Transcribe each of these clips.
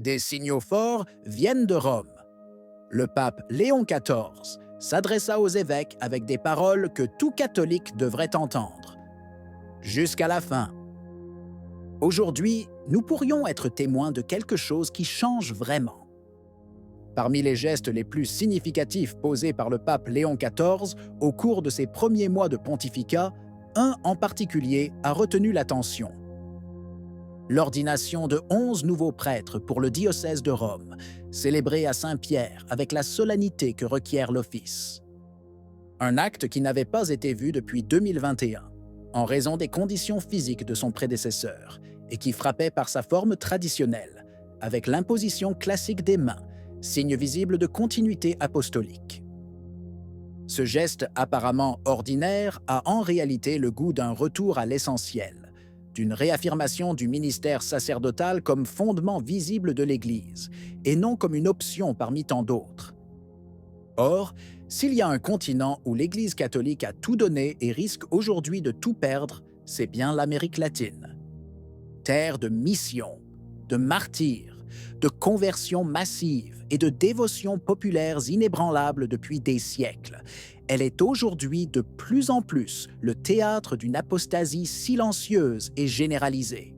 Des signaux forts viennent de Rome. Le pape Léon XIV s'adressa aux évêques avec des paroles que tout catholique devrait entendre. Jusqu'à la fin. Aujourd'hui, nous pourrions être témoins de quelque chose qui change vraiment. Parmi les gestes les plus significatifs posés par le pape Léon XIV au cours de ses premiers mois de pontificat, un en particulier a retenu l'attention. L'ordination de 11 nouveaux prêtres pour le diocèse de Rome, célébré à Saint-Pierre avec la solennité que requiert l'office. Un acte qui n'avait pas été vu depuis 2021, en raison des conditions physiques de son prédécesseur, et qui frappait par sa forme traditionnelle, avec l'imposition classique des mains, signe visible de continuité apostolique. Ce geste apparemment ordinaire a en réalité le goût d'un retour à l'essentiel, d'une réaffirmation du ministère sacerdotal comme fondement visible de l'Église, et non comme une option parmi tant d'autres. Or, s'il y a un continent où l'Église catholique a tout donné et risque aujourd'hui de tout perdre, c'est bien l'Amérique latine. Terre de mission, de martyrs, de conversions massives et de dévotions populaires inébranlables depuis des siècles, elle est aujourd'hui de plus en plus le théâtre d'une apostasie silencieuse et généralisée.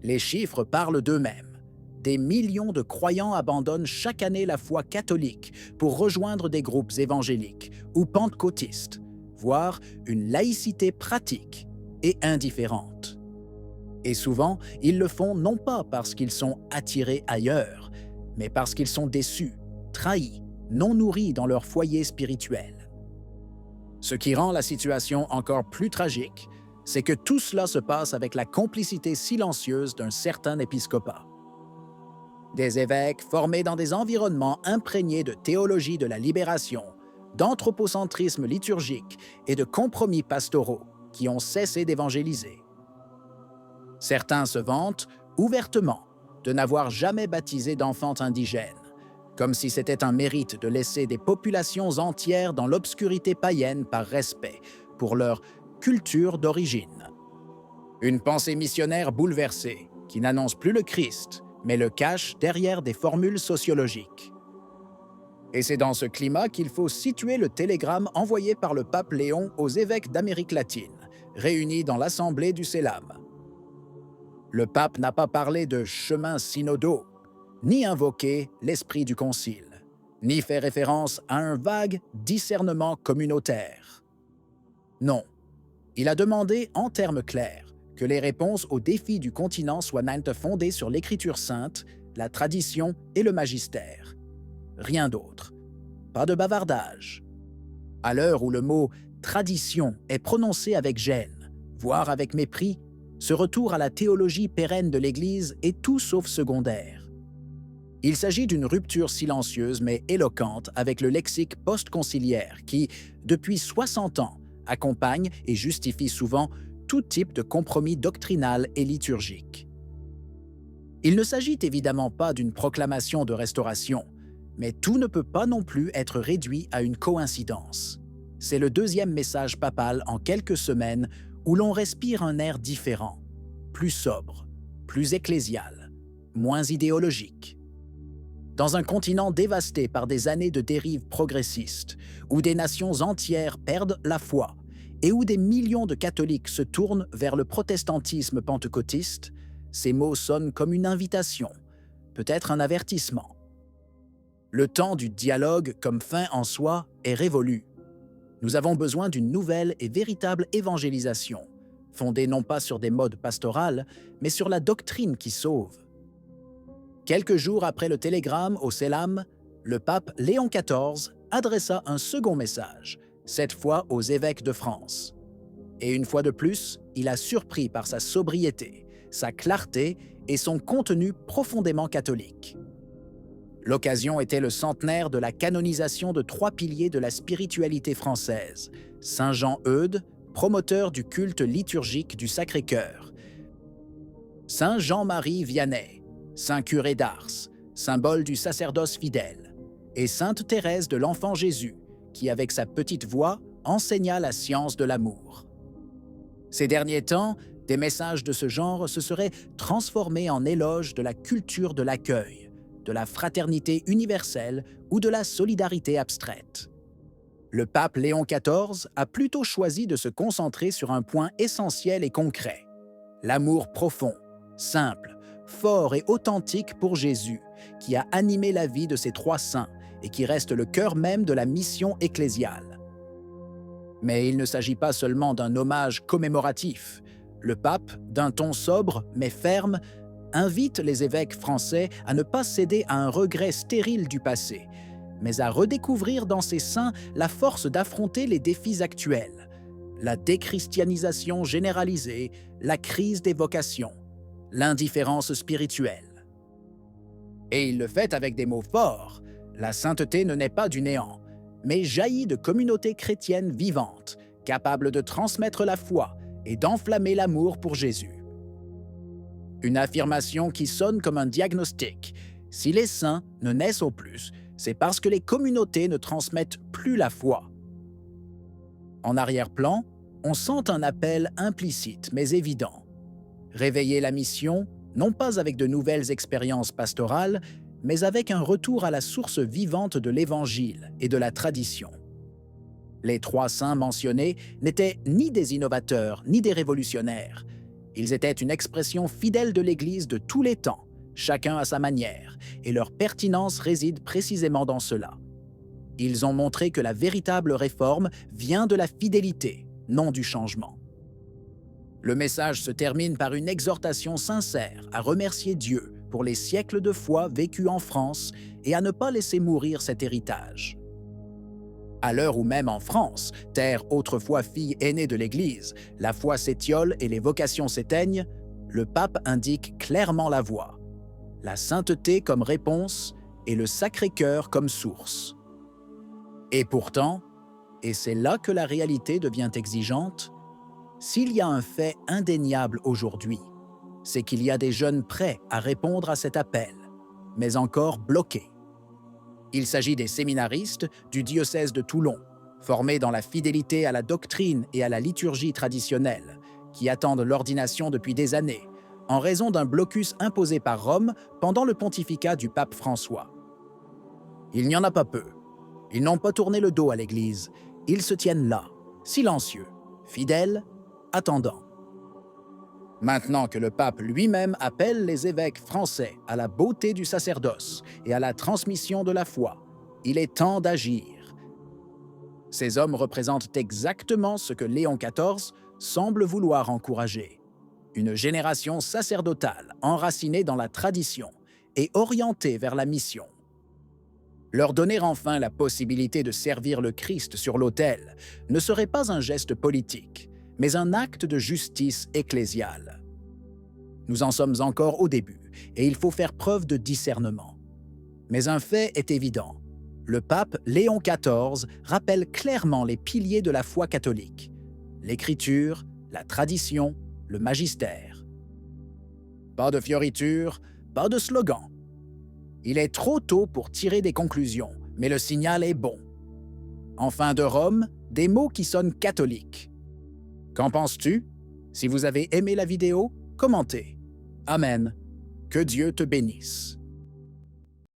Les chiffres parlent d'eux-mêmes. Des millions de croyants abandonnent chaque année la foi catholique pour rejoindre des groupes évangéliques ou pentecôtistes, voire une laïcité pratique et indifférente. Et souvent, ils le font non pas parce qu'ils sont attirés ailleurs, mais parce qu'ils sont déçus, trahis, non nourris dans leur foyer spirituel. Ce qui rend la situation encore plus tragique, c'est que tout cela se passe avec la complicité silencieuse d'un certain épiscopat. Des évêques formés dans des environnements imprégnés de théologie de la libération, d'anthropocentrisme liturgique et de compromis pastoraux qui ont cessé d'évangéliser. Certains se vantent, ouvertement, de n'avoir jamais baptisé d'enfants indigènes, comme si c'était un mérite de laisser des populations entières dans l'obscurité païenne par respect pour leur culture d'origine. Une pensée missionnaire bouleversée, qui n'annonce plus le Christ, mais le cache derrière des formules sociologiques. Et c'est dans ce climat qu'il faut situer le télégramme envoyé par le pape Léon aux évêques d'Amérique latine, réunis dans l'assemblée du Célam. Le pape n'a pas parlé de chemin synodaux, ni invoqué l'esprit du concile, ni fait référence à un vague discernement communautaire. Non, il a demandé en termes clairs que les réponses aux défis du continent soient fondées sur l'Écriture sainte, la tradition et le magistère. Rien d'autre. Pas de bavardage. À l'heure où le mot « tradition » est prononcé avec gêne, voire avec mépris, ce retour à la théologie pérenne de l'Église est tout sauf secondaire. Il s'agit d'une rupture silencieuse mais éloquente avec le lexique post-conciliaire qui, depuis 60 ans, accompagne et justifie souvent tout type de compromis doctrinal et liturgique. Il ne s'agit évidemment pas d'une proclamation de restauration, mais tout ne peut pas non plus être réduit à une coïncidence. C'est le deuxième message papal en quelques semaines où l'on respire un air différent, plus sobre, plus ecclésial, moins idéologique. Dans un continent dévasté par des années de dérives progressistes, où des nations entières perdent la foi et où des millions de catholiques se tournent vers le protestantisme pentecôtiste, ces mots sonnent comme une invitation, peut-être un avertissement. Le temps du dialogue comme fin en soi est révolu. Nous avons besoin d'une nouvelle et véritable évangélisation, fondée non pas sur des modes pastorales, mais sur la doctrine qui sauve. Quelques jours après le télégramme au Célam, le pape Léon XIV adressa un second message, cette fois aux évêques de France. Et une fois de plus, il a surpris par sa sobriété, sa clarté et son contenu profondément catholique. L'occasion était le centenaire de la canonisation de 3 piliers de la spiritualité française, Saint Jean Eudes, promoteur du culte liturgique du Sacré-Cœur, Saint Jean-Marie Vianney, Saint Curé d'Ars, symbole du sacerdoce fidèle, et Sainte Thérèse de l'Enfant Jésus, qui, avec sa petite voix, enseigna la science de l'amour. Ces derniers temps, Des messages de ce genre se seraient transformés en éloges de la culture de l'accueil, de la fraternité universelle ou de la solidarité abstraite. Le pape Léon XIV a plutôt choisi de se concentrer sur un point essentiel et concret: l'amour profond, simple, fort et authentique pour Jésus, qui a animé la vie de ces trois saints et qui reste le cœur même de la mission ecclésiale. Mais il ne s'agit pas seulement d'un hommage commémoratif. Le pape, d'un ton sobre mais ferme, invite les évêques français à ne pas céder à un regret stérile du passé, mais à redécouvrir dans ces saints la force d'affronter les défis actuels: la déchristianisation généralisée, la crise des vocations, l'indifférence spirituelle. Et il le fait avec des mots forts. La sainteté ne naît pas du néant, mais jaillit de communautés chrétiennes vivantes, capables de transmettre la foi et d'enflammer l'amour pour Jésus. Une affirmation qui sonne comme un diagnostic. Si les saints ne naissent au plus, c'est parce que les communautés ne transmettent plus la foi. En arrière-plan, on sent un appel implicite mais évident. Réveiller la mission, non pas avec de nouvelles expériences pastorales, mais avec un retour à la source vivante de l'Évangile et de la tradition. Les trois saints mentionnés n'étaient ni des innovateurs ni des révolutionnaires. Ils étaient une expression fidèle de l'Église de tous les temps, chacun à sa manière, et leur pertinence réside précisément dans cela. Ils ont montré que la véritable réforme vient de la fidélité, non du changement. Le message se termine par une exhortation sincère à remercier Dieu pour les siècles de foi vécus en France et à ne pas laisser mourir cet héritage. À l'heure où même en France, terre autrefois fille aînée de l'Église, la foi s'étiole et les vocations s'éteignent, le pape indique clairement la voie: la sainteté comme réponse et le Sacré-Cœur comme source. Et pourtant, et c'est là que la réalité devient exigeante, s'il y a un fait indéniable aujourd'hui, c'est qu'il y a des jeunes prêts à répondre à cet appel, mais encore bloqués. Il s'agit des séminaristes du diocèse de Toulon, formés dans la fidélité à la doctrine et à la liturgie traditionnelle, qui attendent l'ordination depuis des années, en raison d'un blocus imposé par Rome pendant le pontificat du pape François. Il n'y en a pas peu. Ils n'ont pas tourné le dos à l'Église. Ils se tiennent là, silencieux, fidèles, attendants. Maintenant que le pape lui-même appelle les évêques français à la beauté du sacerdoce et à la transmission de la foi, il est temps d'agir. Ces hommes représentent exactement ce que Léon XIV semble vouloir encourager: une génération sacerdotale enracinée dans la tradition et orientée vers la mission. Leur donner enfin la possibilité de servir le Christ sur l'autel ne serait pas un geste politique, mais un acte de justice ecclésiale. Nous en sommes encore au début, et il faut faire preuve de discernement. Mais un fait est évident: le pape Léon XIV rappelle clairement les piliers de la foi catholique: l'écriture, la tradition, le magistère. Pas de fioritures, pas de slogans. Il est trop tôt pour tirer des conclusions, mais le signal est bon. En fin de Rome, des mots qui sonnent catholiques. Qu'en penses-tu? Si vous avez aimé la vidéo, commentez. Amen. Que Dieu te bénisse.